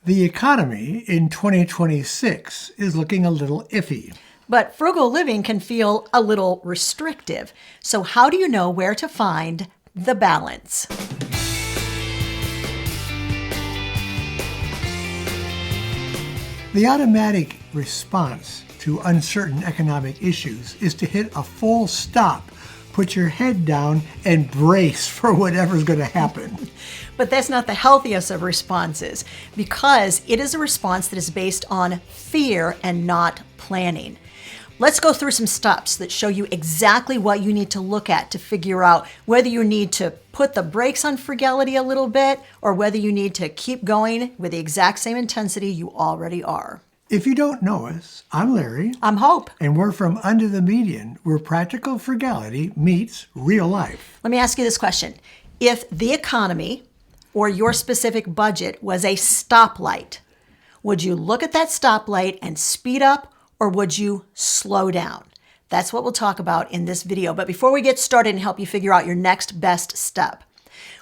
The economy in 2026 is looking a little iffy. But frugal living can feel a little restrictive. So how do you know where to find the balance? The automatic response to uncertain economic issues is to hit a full stop, put your head down, and brace for whatever's going to happen. But that's not the healthiest of responses, because it is a response that is based on fear and not planning. Let's go through some steps that show you exactly what you need to look at to figure out whether you need to put the brakes on frugality a little bit or whether you need to keep going with the exact same intensity you already are. If you don't know us, I'm Larry. I'm Hope. And we're from Under the Median, where practical frugality meets real life. Let me ask you this question. If the economy or your specific budget was a stoplight, would you look at that stoplight and speed up, or would you slow down? That's what we'll talk about in this video. But before we get started and help you figure out your next best step,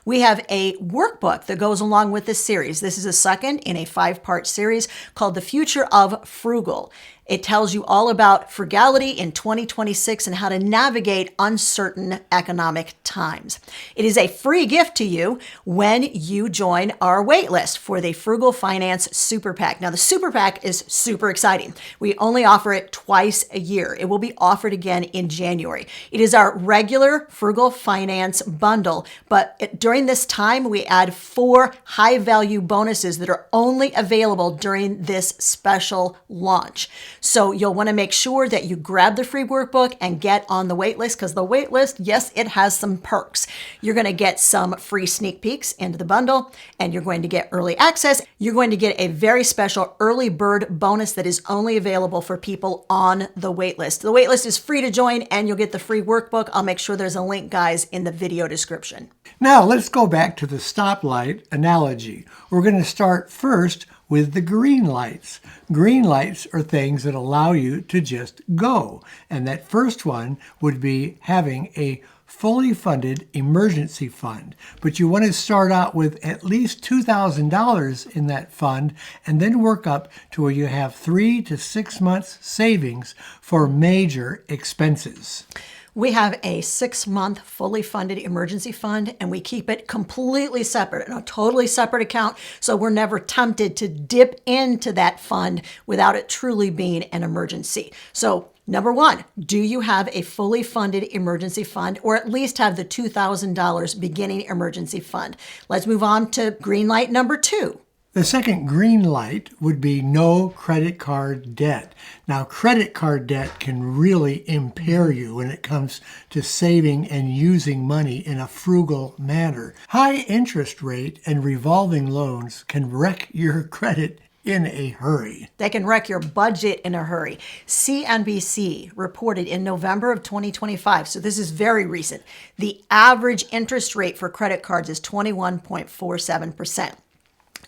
we have a workbook that goes along with this series. This is a second in a 5-part series called The Future of Frugal. It tells you all about frugality in 2026 and how to navigate uncertain economic times. It is a free gift to you when you join our waitlist for the Frugal Finance Super PAC. Now, the Super PAC is super exciting. We only offer it twice a year. It will be offered again in January. It is our regular Frugal Finance bundle, but during this time, we add 4 high-value bonuses that are only available during this special launch. So you'll want to make sure that you grab the free workbook and get on the wait list, because the wait list, yes, it has some perks. You're going to get some free sneak peeks into the bundle, and you're going to get early access. You're going to get a very special early bird bonus that is only available for people on the wait list. The wait list is free to join, and you'll get the free workbook. I'll make sure there's a link, guys, in the video description. Now let's go back to the stoplight analogy. We're going to start first with the green lights. Green lights are things that allow you to just go. And that first one would be having a fully funded emergency fund. But you want to start out with at least $2,000 in that fund and then work up to where you have 3 to 6 months savings for major expenses. We have a 6-month fully funded emergency fund, and we keep it completely separate, in a totally separate account, so we're never tempted to dip into that fund without it truly being an emergency. So number 1, do you have a fully funded emergency fund, or at least have the $2,000 beginning emergency fund? Let's move on to green light number 2. The second green light would be no credit card debt. Now, credit card debt can really impair you when it comes to saving and using money in a frugal manner. High interest rate and revolving loans can wreck your credit in a hurry. They can wreck your budget in a hurry. CNBC reported in November of 2025, so this is very recent, the average interest rate for credit cards is 21.47%.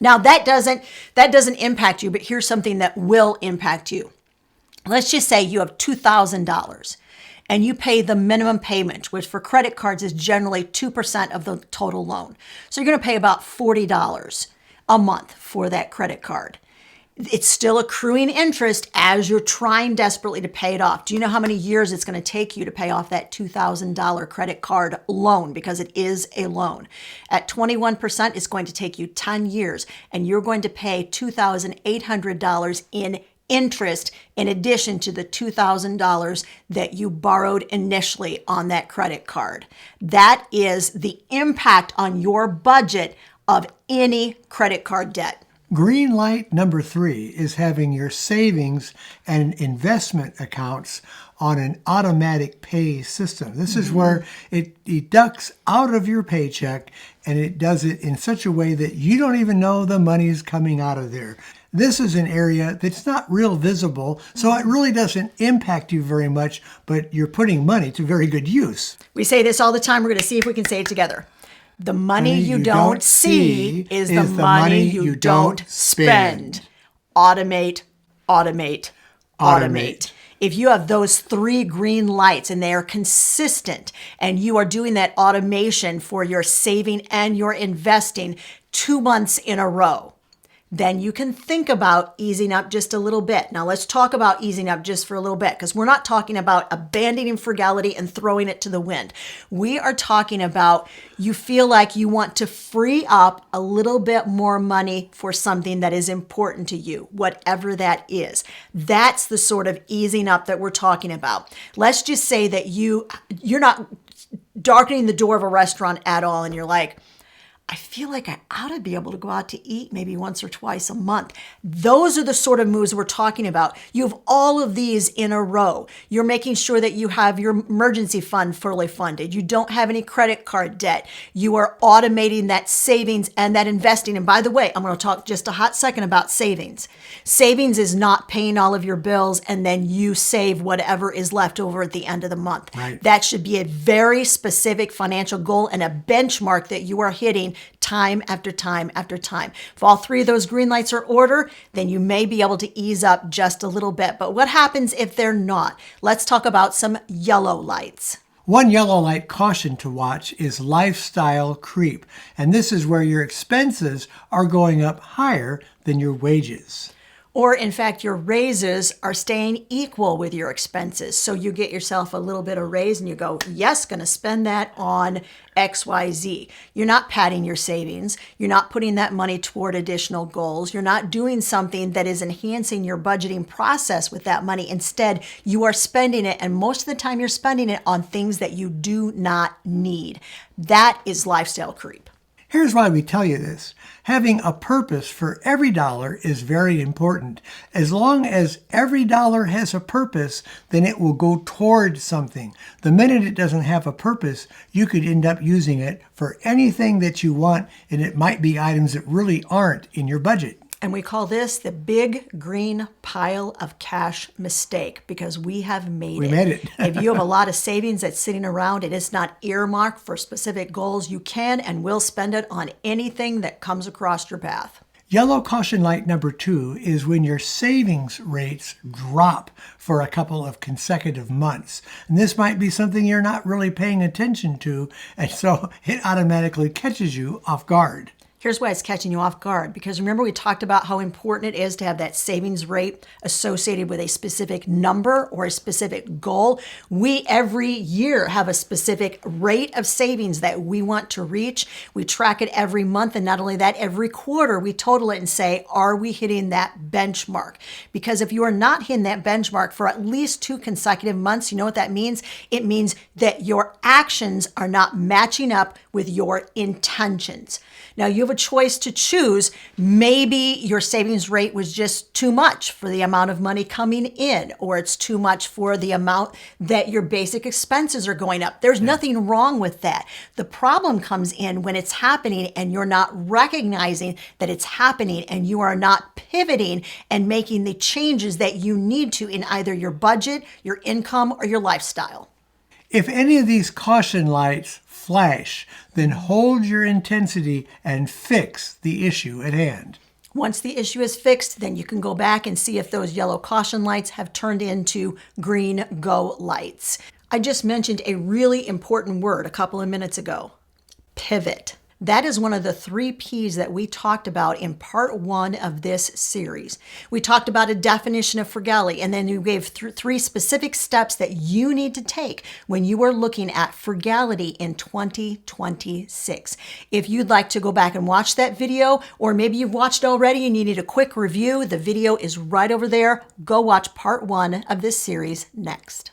Now, that doesn't impact you, but here's something that will impact you. Let's just say you have $2,000 and you pay the minimum payment, which for credit cards is generally 2% of the total loan. So you're going to pay about $40 a month for that credit card. It's still accruing interest as you're trying desperately to pay it off. Do you know how many years it's going to take you to pay off that $2,000 credit card loan? Because it is a loan. At 21%, it's going to take you 10 years, and you're going to pay $2,800 in interest in addition to the $2,000 that you borrowed initially on that credit card. That is the impact on your budget of any credit card debt. Green light number 3 is having your savings and investment accounts on an automatic pay system. This is where it deducts out of your paycheck, and it does it in such a way that you don't even know the money's coming out of there. This is an area that's not real visible, so it really doesn't impact you very much, but you're putting money to very good use. We say this all the time. We're going to see if we can say it together. The money you don't see is the money you don't spend. Automate, automate, automate. If you have those 3 green lights and they are consistent and you are doing that automation for your saving and your investing 2 months in a row, then you can think about easing up just a little bit. Now let's talk about easing up just for a little bit, because we're not talking about abandoning frugality and throwing it to the wind. We are talking about you feel like you want to free up a little bit more money for something that is important to you, whatever that is. That's the sort of easing up that we're talking about. Let's just say that you're not darkening the door of a restaurant at all, and you're like, I feel like I ought to be able to go out to eat maybe once or twice a month. Those are the sort of moves we're talking about. You have all of these in a row. You're making sure that you have your emergency fund fully funded. You don't have any credit card debt. You are automating that savings and that investing. And by the way, I'm going to talk just a hot second about savings. Savings is not paying all of your bills and then you save whatever is left over at the end of the month. Right. That should be a very specific financial goal and a benchmark that you are hitting time after time after time. If all three of those green lights are order, then you may be able to ease up just a little bit. But what happens if they're not? Let's talk about some yellow lights. One yellow light caution to watch is lifestyle creep, and this is where your expenses are going up higher than your wages. Or in fact, your raises are staying equal with your expenses. So you get yourself a little bit of raise and you go, yes, going to spend that on XYZ. You're not padding your savings. You're not putting that money toward additional goals. You're not doing something that is enhancing your budgeting process with that money. Instead, you are spending it. And most of the time you're spending it on things that you do not need. That is lifestyle creep. Here's why we tell you this. Having a purpose for every dollar is very important. As long as every dollar has a purpose, then it will go toward something. The minute it doesn't have a purpose, you could end up using it for anything that you want, and it might be items that really aren't in your budget. And we call this the big green pile of cash mistake because we have made it. We made it. If you have a lot of savings that's sitting around, it is not earmarked for specific goals, you can and will spend it on anything that comes across your path. Yellow caution light number 2 is when your savings rates drop for a couple of consecutive months. And this might be something you're not really paying attention to, and so it automatically catches you off guard. Here's why it's catching you off guard, because remember we talked about how important it is to have that savings rate associated with a specific number or a specific goal. We every year have a specific rate of savings that we want to reach. We track it every month, and not only that, every quarter we total it and say, are we hitting that benchmark? Because if you are not hitting that benchmark for at least 2 consecutive months, you know what that means? It means that your actions are not matching up with your intentions. Now you have a choice to choose. Maybe your savings rate was just too much for the amount of money coming in, or it's too much for the amount that your basic expenses are going up. There's nothing wrong with that. The problem comes in when it's happening and you're not recognizing that it's happening and you are not pivoting and making the changes that you need to in either your budget, your income, or your lifestyle. If any of these caution lights flash, then hold your intensity and fix the issue at hand. Once the issue is fixed, then you can go back and see if those yellow caution lights have turned into green go lights. I just mentioned a really important word a couple of minutes ago, pivot. That is one of the 3 P's that we talked about in part 1 of this series. We talked about a definition of frugality, and then we gave 3 specific steps that you need to take when you are looking at frugality in 2026. If you'd like to go back and watch that video, or maybe you've watched already and you need a quick review, the video is right over there. Go watch part 1 of this series next.